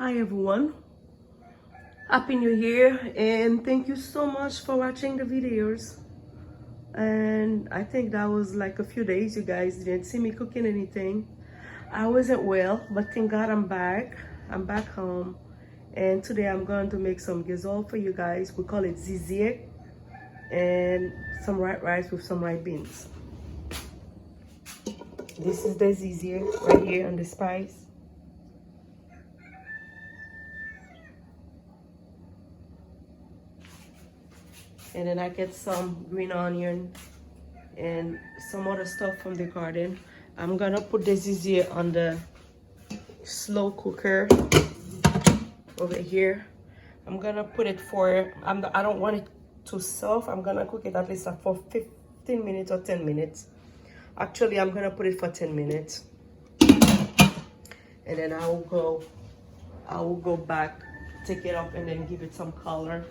Hi everyone, happy new year and thank you so much for watching the videos. And I think that was like a few days you guys didn't see me cooking anything. I wasn't well, but thank God I'm back home, and today I'm going to make some gizzard for you guys. We call it zizier, and some white rice with some white beans. This is the zizier right here on the spice. And then I get some green onion and some other stuff from the garden. I'm gonna put the zizier on the slow cooker over here. I'm gonna put it for, I don't want it too soft. I'm gonna cook it at least for 15 minutes or 10 minutes. Actually, I'm gonna put it for 10 minutes. And then I will go back, take it up and then give it some color.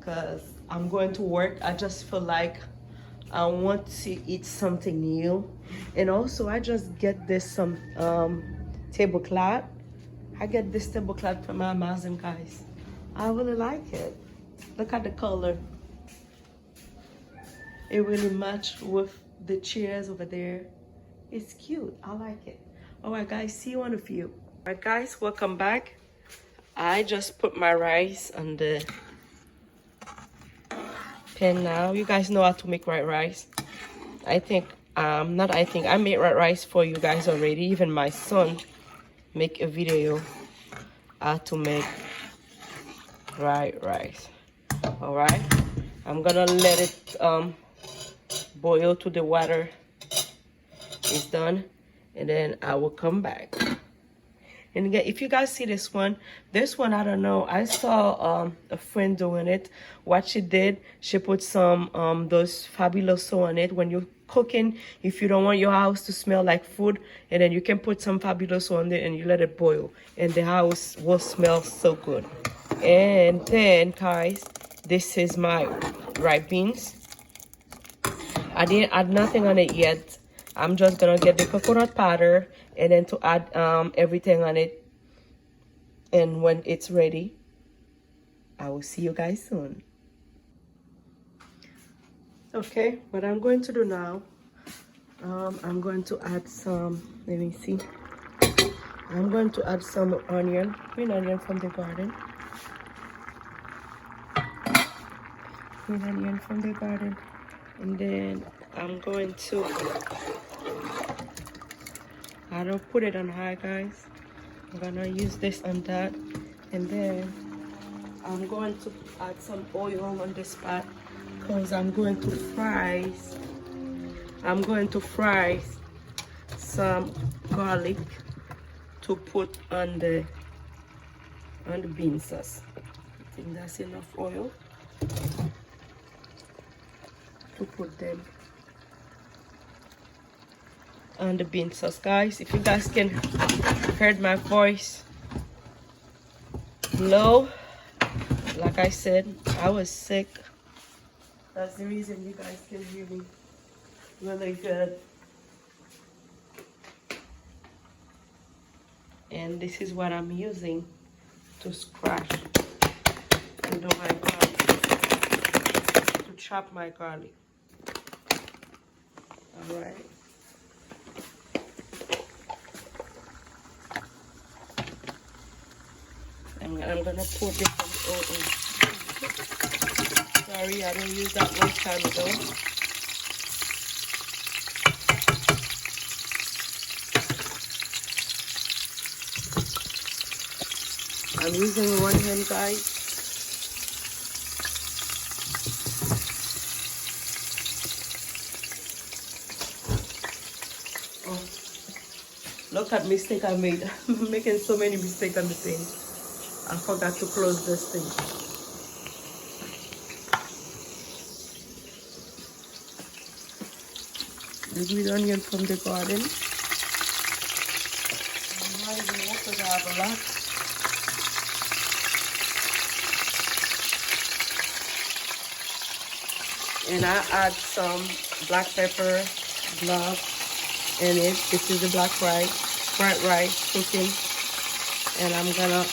Cause I'm going to work. I just feel like I want to eat something new. And also I just get this some tablecloth. I get this tablecloth from Amazon, guys. I really like it. Look at the color. It really matched with the chairs over there. It's cute. I like it. All right, guys, see you on a few. All right, guys, welcome back. I just put my rice on the pan now. You guys know how to make white rice. I made white rice for you guys already. Even my son make a video how to make white rice. All right, I'm gonna let it boil to the water is done, and then I will come back. And again, if you guys see this one, I don't know, I saw a friend doing it. What she did, she put some those Fabuloso on it. When you're cooking, if you don't want your house to smell like food, and then you can put some Fabuloso on it and you let it boil, and the house will smell so good. And then, guys, this is my ripe beans. I didn't add nothing on it yet. I'm just gonna get the coconut powder and then to add everything on it. And when it's ready, I will see you guys soon. Okay, what I'm going to do now, I'm going to add some, let me see. I'm going to add some onion, green onion from the garden. Green onion from the garden. And then I'm going to, I don't put it on high, guys. I'm gonna use this on that. And then I'm going to add some oil on this pot because I'm going to fry some garlic to put on the bean sauce. I think that's enough oil to put them on the bean sauce, guys. If you guys can heard my voice low, like I said, I was sick. That's the reason you guys can hear me really good. And this is what I'm using to scratch into my garlic, to chop my garlic. All right. I'm gonna pour this one in. Sorry, I didn't use that one time ago. I'm using one hand, guys. Oh, look at mistake I made. I'm making so many mistakes on the thing. I forgot to close this thing. The green onion from the garden. I'm not even water, I have a lot. And I add some black pepper, block in it. This is the black rice, fried rice cooking. And I'm gonna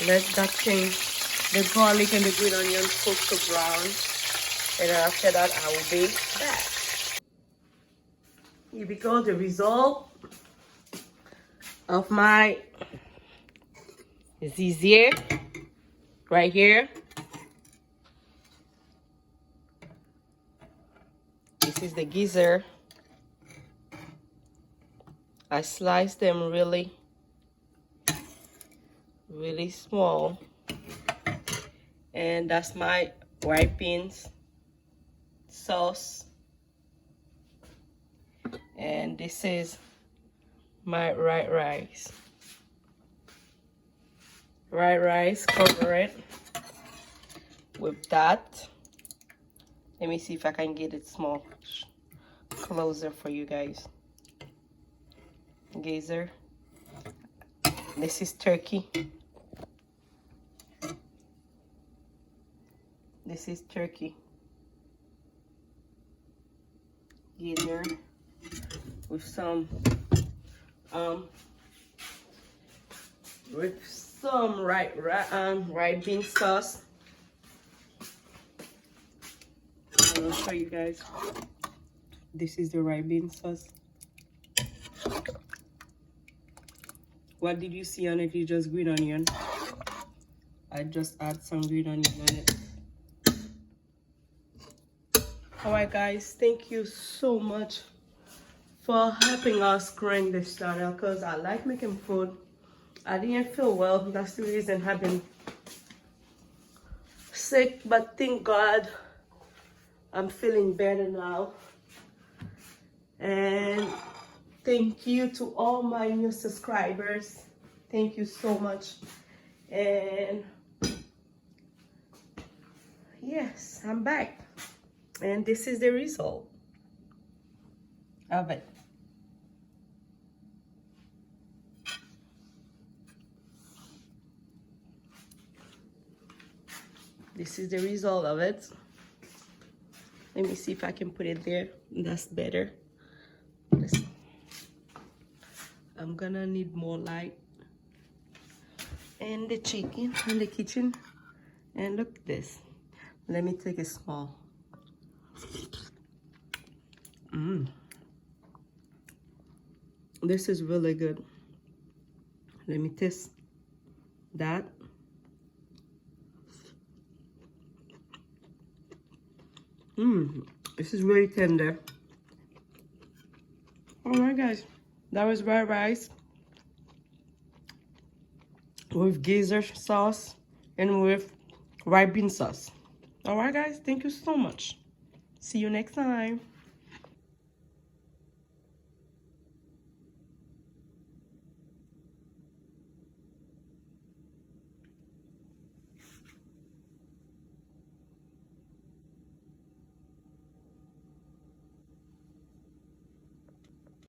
Let that thing, the garlic and the green onion cook to brown. And then after that, I will be back. Here we go, the result of my zizier right here. This is the gizzard. I sliced them really small. And that's my white beans sauce. And this is my white rice. White rice, cover it with that. Let me see if I can get it small, closer for you guys. Gizzard. This is turkey. This is turkey. Gizzard with some right bean sauce. I will show you guys. This is the right bean sauce. What did you see on it? You just green onion. I just add some green onion on it. Alright guys, thank you so much for helping us growing this channel, because I like making food. I didn't feel well. That's the reason I've been sick, but thank God I'm feeling better now. And thank you to all my new subscribers. Thank you so much. And yes, I'm back. And this is the result of it. This is the result of it. Let me see if I can put it there. That's better. I'm gonna need more light. And the chicken in the kitchen. And look at this. Let me take a small. This is really good. Let me taste that. This is really tender. Alright guys, that was white rice with gizzard sauce and with white bean sauce. Alright guys, thank you so much. See you next time.